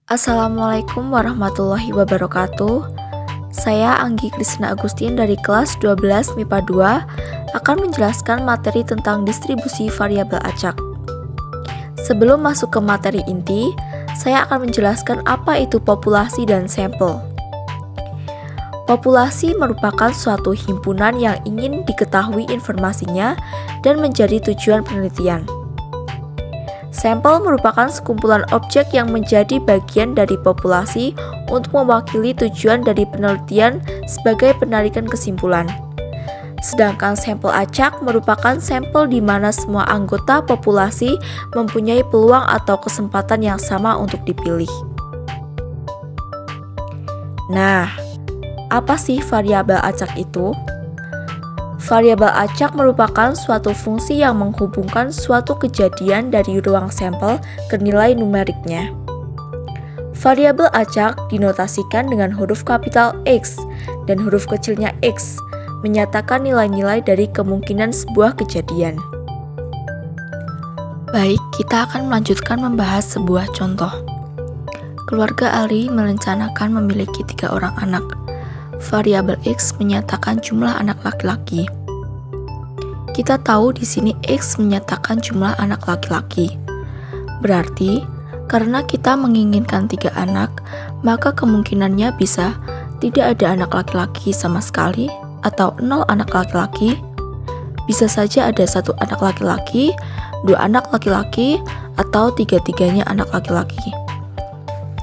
Assalamualaikum warahmatullahi wabarakatuh. Saya Anggi Krisna Agustin dari kelas 12 MIPA 2 akan menjelaskan materi tentang distribusi variabel acak. Sebelum masuk ke materi inti, saya akan menjelaskan apa itu populasi dan sampel. Populasi merupakan suatu himpunan yang ingin diketahui informasinya dan menjadi tujuan penelitian. Sampel merupakan sekumpulan objek yang menjadi bagian dari populasi untuk mewakili tujuan dari penelitian sebagai penarikan kesimpulan. Sedangkan sampel acak merupakan sampel di mana semua anggota populasi mempunyai peluang atau kesempatan yang sama untuk dipilih. Nah, apa sih variabel acak itu? Variabel acak merupakan suatu fungsi yang menghubungkan suatu kejadian dari ruang sampel ke nilai numeriknya. Variabel acak dinotasikan dengan huruf kapital X dan huruf kecilnya x, menyatakan nilai-nilai dari kemungkinan sebuah kejadian. Baik, kita akan melanjutkan membahas sebuah contoh. Keluarga Ali merencanakan memiliki 3 orang anak. Variabel X menyatakan jumlah anak laki-laki. Kita tahu di sini X menyatakan jumlah anak laki-laki. Berarti, karena kita menginginkan 3 anak, maka kemungkinannya bisa tidak ada anak laki-laki sama sekali, atau 0 anak laki-laki. Bisa saja ada 1 anak laki-laki, 2 anak laki-laki, atau 3-tiganya anak laki-laki.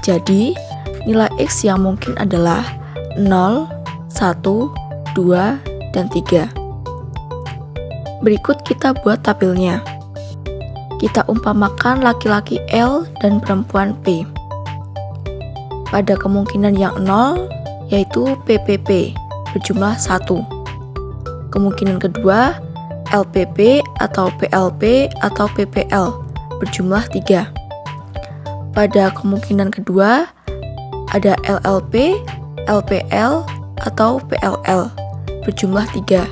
Jadi, nilai X yang mungkin adalah 0, 1, 2, dan 3. Berikut kita buat tabelnya. Kita umpamakan laki-laki L dan perempuan P. Pada kemungkinan yang 0, yaitu PPP berjumlah 1. Kemungkinan kedua, LPP atau PLP atau PPL berjumlah 3. Pada kemungkinan kedua, ada LLP, LPL, atau PLL berjumlah 3.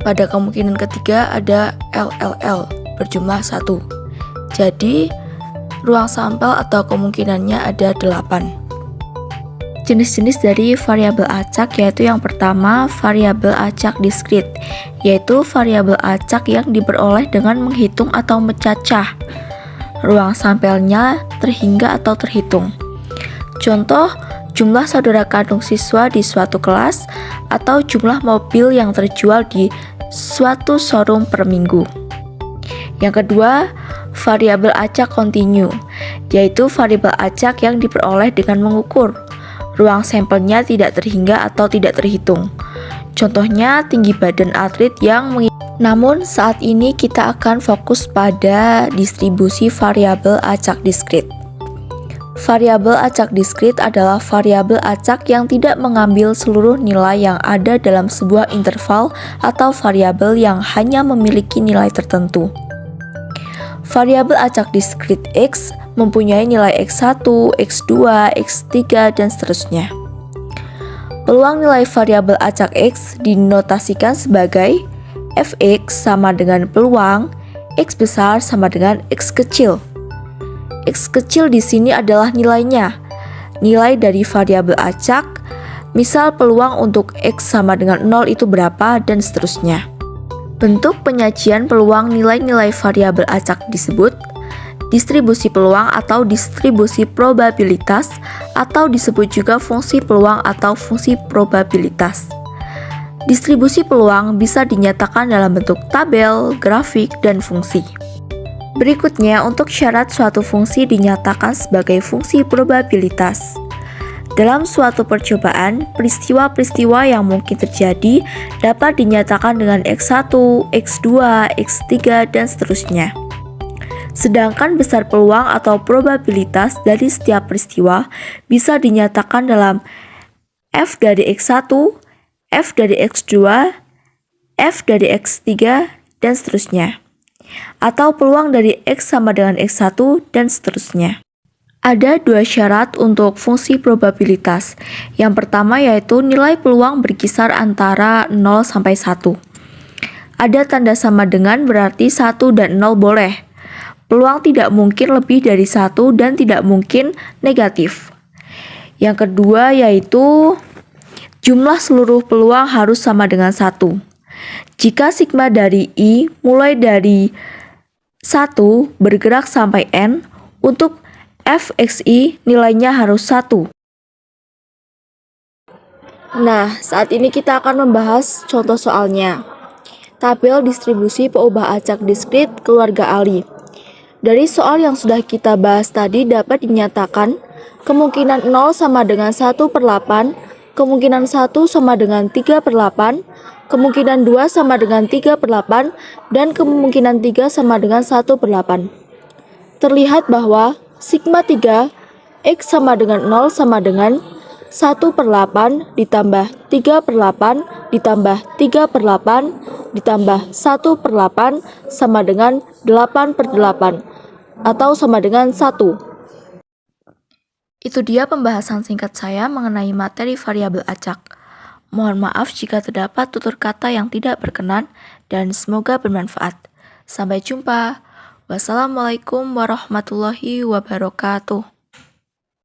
Pada kemungkinan ketiga ada LLL berjumlah 1. Jadi, ruang sampel atau kemungkinannya ada 8. Jenis-jenis dari variabel acak yaitu yang pertama, variabel acak diskrit, yaitu variabel acak yang diperoleh dengan menghitung atau mencacah. Ruang sampelnya terhingga atau terhitung. Contoh, jumlah saudara kandung siswa di suatu kelas atau jumlah mobil yang terjual di suatu showroom per minggu. Yang kedua, variabel acak kontinu, yaitu variabel acak yang diperoleh dengan mengukur. Ruang sampelnya tidak terhingga atau tidak terhitung. Contohnya, tinggi badan atlet yang namun saat ini kita akan fokus pada distribusi variabel acak diskrit. Variabel acak diskrit adalah variabel acak yang tidak mengambil seluruh nilai yang ada dalam sebuah interval atau variabel yang hanya memiliki nilai tertentu. Variabel acak diskrit X mempunyai nilai X1, X2, X3, dan seterusnya. Peluang nilai variabel acak X dinotasikan sebagai Fx sama dengan peluang X besar sama dengan X kecil. X kecil di sini adalah nilainya, nilai dari variabel acak, misal peluang untuk X sama dengan 0 itu berapa, dan seterusnya. Bentuk penyajian peluang nilai-nilai variabel acak disebut distribusi peluang atau distribusi probabilitas, atau disebut juga fungsi peluang atau fungsi probabilitas. Distribusi peluang bisa dinyatakan dalam bentuk tabel, grafik, dan fungsi. Berikutnya, untuk syarat suatu fungsi dinyatakan sebagai fungsi probabilitas. Dalam suatu percobaan, peristiwa-peristiwa yang mungkin terjadi dapat dinyatakan dengan X1, X2, X3, dan seterusnya. Sedangkan besar peluang atau probabilitas dari setiap peristiwa bisa dinyatakan dalam F dari X1, F dari X2, F dari X3, dan seterusnya. Atau peluang dari X sama dengan X1, dan seterusnya. Ada 2 syarat untuk fungsi probabilitas. Yang pertama yaitu nilai peluang berkisar antara 0 sampai 1. Ada tanda sama dengan berarti 1 dan 0 boleh. peluang tidak mungkin lebih dari 1 dan tidak mungkin negatif. Yang kedua yaitu jumlah seluruh peluang harus sama dengan 1. Jika sigma dari I mulai dari 1 bergerak sampai N, untuk fxi nilainya harus 1. Nah, saat ini kita akan membahas contoh soalnya. Tabel distribusi peubah acak diskrit keluarga Ali. Dari soal yang sudah kita bahas tadi dapat dinyatakan kemungkinan 0 sama dengan 1/8, kemungkinan 1 sama dengan 3/8, kemungkinan 2 sama dengan 3/8, dan kemungkinan 3 sama dengan 1/8. Terlihat bahwa sigma 3 X sama dengan 0 sama dengan 1/8 ditambah 3/8 ditambah 3/8 ditambah 1/8 sama dengan 8/8 atau sama dengan 1. Itu dia pembahasan singkat saya mengenai materi variabel acak. Mohon maaf jika terdapat tutur kata yang tidak berkenan dan semoga bermanfaat. Sampai jumpa. Wassalamualaikum warahmatullahi wabarakatuh.